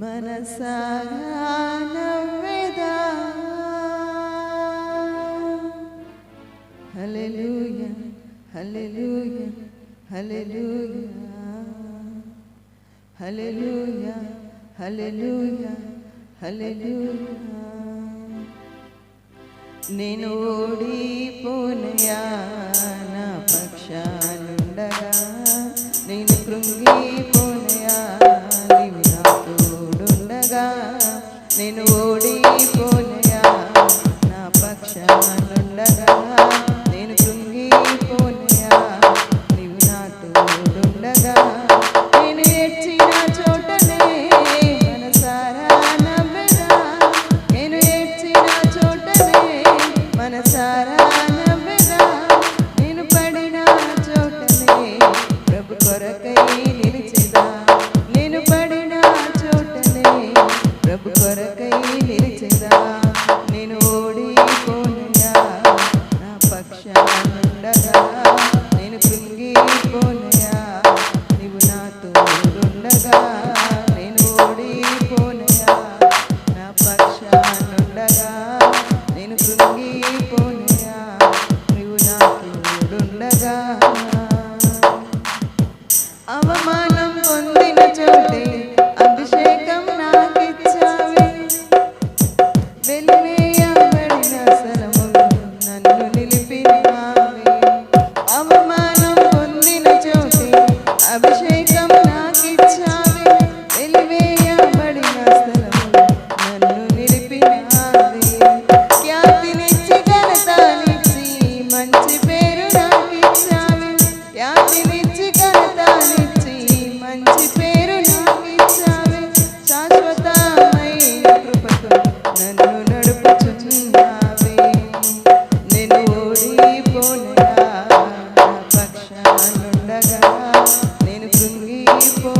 మనసారా నవ్వెదా. హల్లెలూయా హల్లెలూయా హల్లెలూయా హల్లెలూయా హల్లెలూయా హల్లెలూయా. నేను ఓడిపోనయా నా పక్షానుండగా, నేను కృంగిపోనయా నీవు నా తోడుండగా. నేను ఓడిపోనయా నా పక్షానుండగా, నేను కృంగిపోనయా నీవు నా తోడుండగా. నేను ఏడ్చిన చోటనే మనసారా నవ్వెదా, నేను ఏడ్చిన చోటనే మనసారా నవ్వెదా. నేను పడిన చోటనే ప్రభు కొరకై నిలిచెదా, నేను పడిన చోటనే ప్రభు కొరకై నిలిచెదా. నేను ఓడిపోనయా నా పక్షానుండగా, నేను కృంగిపోనయా నీవు నా తోడుండగా. నేను ఓడిపోనయా నా పక్షానుండగా, నేను కృంగిపోనయా నీవు నా తోడుండగా. అవమానం పొందిన చోటే అభిషేకం నాకిచ్చావే, వెలివేయబడిన స్థలములో నన్ను నిలిపినావే. అవమానం పొందిన చోటే అభిషేకం నాకిచ్చావే, వెలివేయబడిన స్థలములో నన్ను నిలిపినావే. ఖ్యాతినిచ్చి ఘనతనిచ్చి మంచి పేరు నాకిచ్చావే, ఖ్యాతినిచ్చి ఘనతనిచ్చి మంచి పేరు నాకిచ్చావే. శాశ్వతమైన కృపతో నన్ను నడుపుచున్నావే. నేను ఓడిపోనయా నా పక్షానుండగా, నేను కృంగిపోనయా